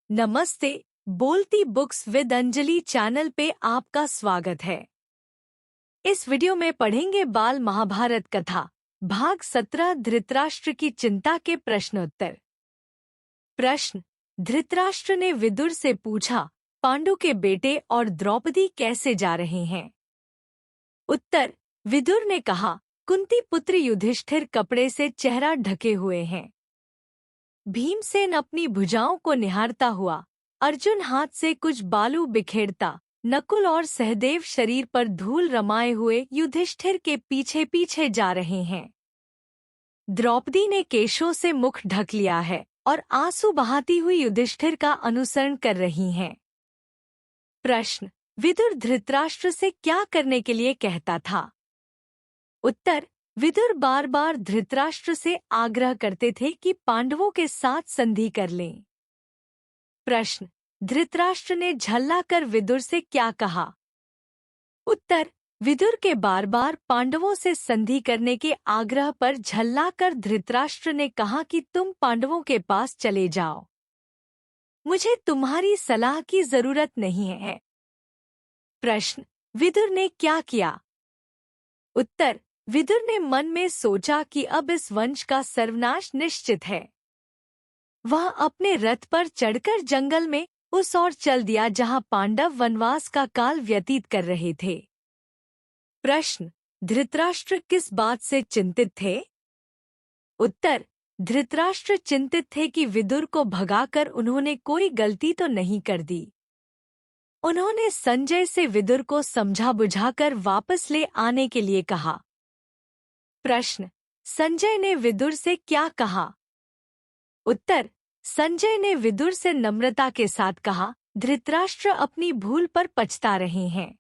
नमस्ते। बोलती books with Anjali channel पे आपका स्वागत है। इस वीडियो में पढ़ेंगे बाल महाभारत कथा भाग 17 धृतराष्ट्र की चिंता के प्रश्नोत्तर। प्रश्न। धृतराष्ट्र ने विदुर से पूछा, पांडु के बेटे और द्रौपदी कैसे जा रहे हैं? उत्तर। विदुर ने कहा, कुंती पुत्र युधिष्ठिर कपड़े से चेहरा ढके हुए हैं। भीमसेन अपनी भुजाओं को निहारता हुआ, अर्जुन हाथ से कुछ बालू बिखेरता, नकुल और सहदेव शरीर पर धूल रमाए हुए युधिष्ठिर के पीछे पीछे जा रहे हैं। द्रौपदी ने केशों से मुख ढक लिया है और आंसू बहाती हुई युधिष्ठिर का अनुसरण कर रही हैं। प्रश्न। विदुर धृतराष्ट्र से क्या करने के लिए कहता था? उत्तर। विदुर बार बार धृतराष्ट्र से आग्रह करते थे कि पांडवों के साथ संधि कर लें। प्रश्न। धृतराष्ट्र ने झल्ला कर विदुर से क्या कहा? उत्तर। विदुर के बार बार पांडवों से संधि करने के आग्रह पर झल्ला कर धृतराष्ट्र ने कहा कि तुम पांडवों के पास चले जाओ, मुझे तुम्हारी सलाह की जरूरत नहीं है। प्रश्न। विदुर ने क्या किया? उत्तर। विदुर ने मन में सोचा कि अब इस वंश का सर्वनाश निश्चित है। वह अपने रथ पर चढ़कर जंगल में उस ओर चल दिया जहां पांडव वनवास का काल व्यतीत कर रहे थे। प्रश्न। धृतराष्ट्र किस बात से चिंतित थे? उत्तर। धृतराष्ट्र चिंतित थे कि विदुर को भगाकर उन्होंने कोई गलती तो नहीं कर दी। उन्होंने संजय से विदुर को समझा बुझाकर वापस ले आने के लिए कहा। प्रश्न। संजय ने विदुर से क्या कहा? उत्तर। संजय ने विदुर से नम्रता के साथ कहा, धृतराष्ट्र अपनी भूल पर पछता रहे हैं।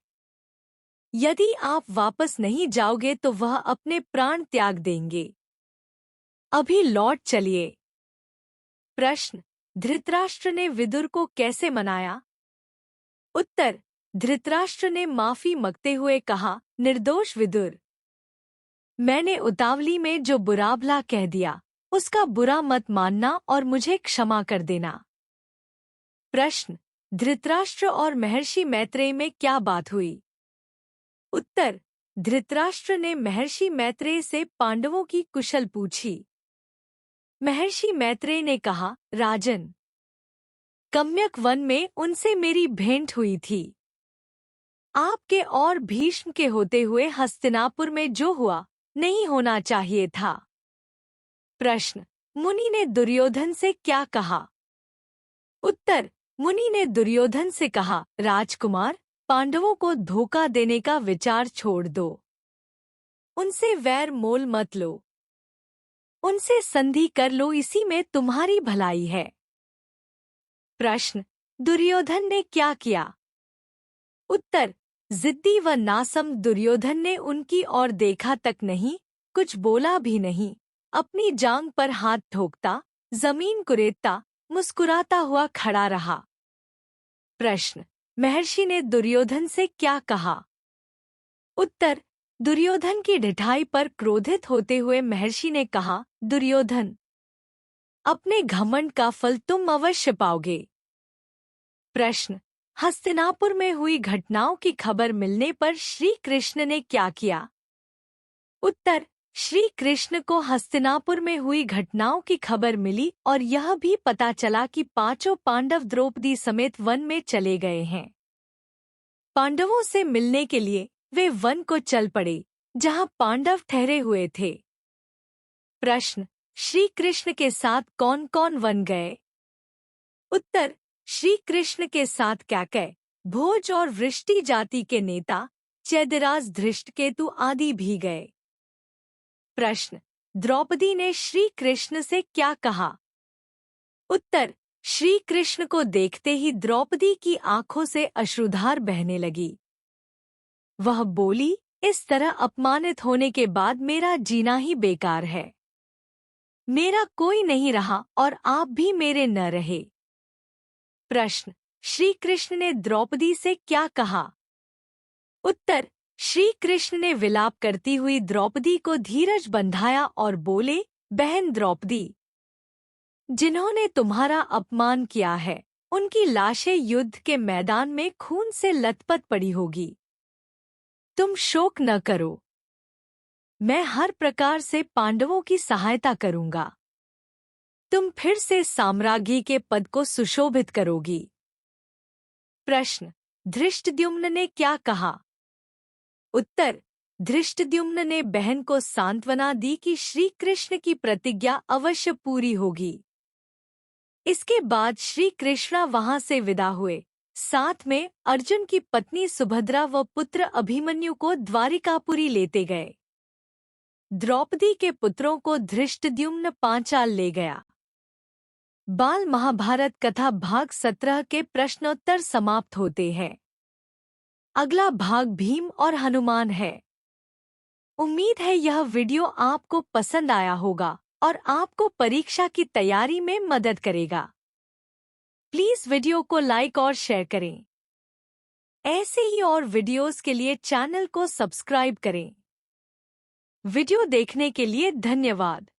यदि आप वापस नहीं जाओगे तो वह अपने प्राण त्याग देंगे। अभी लौट चलिए। प्रश्न। धृतराष्ट्र ने विदुर को कैसे मनाया? उत्तर। धृतराष्ट्र ने माफी मांगते हुए कहा, निर्दोष विदुर, मैंने उतावली में जो बुरा भला कह दिया उसका बुरा मत मानना और मुझे क्षमा कर देना। प्रश्न। धृतराष्ट्र और महर्षि मैत्रेय में क्या बात हुई? उत्तर। धृतराष्ट्र ने महर्षि मैत्रेय से पांडवों की कुशल पूछी। महर्षि मैत्रेय ने कहा, राजन, कम्यक वन में उनसे मेरी भेंट हुई थी। आपके और भीष्म के होते हुए हस्तिनापुर में जो हुआ नहीं होना चाहिए था। प्रश्न। मुनि ने दुर्योधन से क्या कहा? उत्तर। मुनि ने दुर्योधन से कहा, राजकुमार, पांडवों को धोखा देने का विचार छोड़ दो। उनसे वैर मोल मत लो। उनसे संधि कर लो, इसी में तुम्हारी भलाई है। प्रश्न। दुर्योधन ने क्या किया? उत्तर। जिद्दी व नासम दुर्योधन ने उनकी ओर देखा तक नहीं, कुछ बोला भी नहीं, अपनी जांग पर हाथ ठोकता, जमीन कुरेदता, मुस्कुराता हुआ खड़ा रहा। प्रश्न। महर्षि ने दुर्योधन से क्या कहा? उत्तर। दुर्योधन की ढिठाई पर क्रोधित होते हुए महर्षि ने कहा, दुर्योधन, अपने घमंड का फल तुम अवश्य पाओगे। प्रश्न। हस्तिनापुर में हुई घटनाओं की खबर मिलने पर श्री कृष्ण ने क्या किया? उत्तर। श्री कृष्ण को हस्तिनापुर में हुई घटनाओं की खबर मिली और यह भी पता चला कि पांचों पांडव द्रौपदी समेत वन में चले गए हैं। पांडवों से मिलने के लिए वे वन को चल पड़े जहां पांडव ठहरे हुए थे। प्रश्न। श्री कृष्ण के साथ कौन कौन वन गए? उत्तर। श्री कृष्ण के साथ कैकय, भोज और वृष्टि जाति के नेता चैदिराज, धृष्टकेतु आदि भी गए। प्रश्न। द्रौपदी ने श्री कृष्ण से क्या कहा? उत्तर। श्री कृष्ण को देखते ही द्रौपदी की आंखों से अश्रुधार बहने लगी। वह बोली, इस तरह अपमानित होने के बाद मेरा जीना ही बेकार है। मेरा कोई नहीं रहा और आप भी मेरे न रहे। प्रश्न। श्री कृष्ण ने द्रौपदी से क्या कहा? उत्तर। श्री कृष्ण ने विलाप करती हुई द्रौपदी को धीरज बंधाया और बोले, बहन द्रौपदी, जिन्होंने तुम्हारा अपमान किया है उनकी लाशें युद्ध के मैदान में खून से लथपथ पड़ी होगी। तुम शोक न करो, मैं हर प्रकार से पांडवों की सहायता करूंगा। तुम फिर से साम्राज्ञी के पद को सुशोभित करोगी। प्रश्न, धृष्टद्युम्न ने क्या कहा? उत्तर, धृष्टद्युम्न ने बहन को सांत्वना दी कि श्री कृष्ण की प्रतिज्ञा अवश्य पूरी होगी। इसके बाद श्री कृष्ण वहां से विदा हुए। साथ में अर्जुन की पत्नी सुभद्रा व पुत्र अभिमन्यु को द्वारिकापुरी लेते गए। द्रौपदी के पुत्रों को धृष्टद्युम्न पांचाल ले गया। बाल महाभारत कथा भाग 17 के प्रश्नोत्तर समाप्त होते हैं। अगला भाग भीम और हनुमान है। उम्मीद है यह वीडियो आपको पसंद आया होगा और आपको परीक्षा की तैयारी में मदद करेगा। प्लीज वीडियो को लाइक और शेयर करें। ऐसे ही और वीडियोस के लिए चैनल को सब्सक्राइब करें। वीडियो देखने के लिए धन्यवाद।